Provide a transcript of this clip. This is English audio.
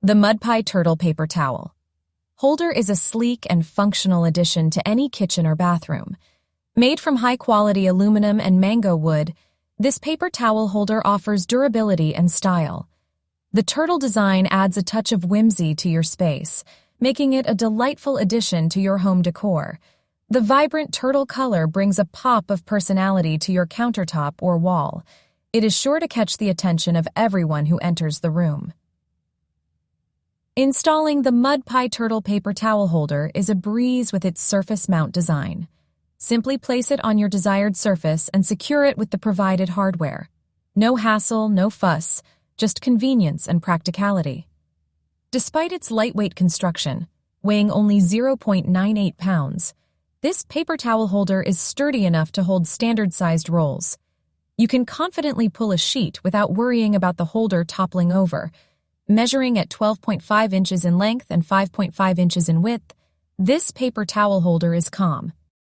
The Mud Pie Turtle Paper Towel Holder is a sleek and functional addition to any kitchen or bathroom. Made from high-quality aluminum and mango wood, this paper towel holder offers durability and style. The turtle design adds a touch of whimsy to your space, making it a delightful addition to your home decor. The vibrant turtle color brings a pop of personality to your countertop or wall. It is sure to catch the attention of everyone who enters the room. Installing the Mud Pie Turtle Paper Towel Holder is a breeze with its surface mount design. Simply place it on your desired surface and secure it with the provided hardware. No hassle, no fuss, just convenience and practicality. Despite its lightweight construction, weighing only 0.98 pounds, this paper towel holder is sturdy enough to hold standard-sized rolls. You can confidently pull a sheet without worrying about the holder toppling over. Measuring at 12.5 inches in length and 5.5 inches in width, this paper towel holder is calm,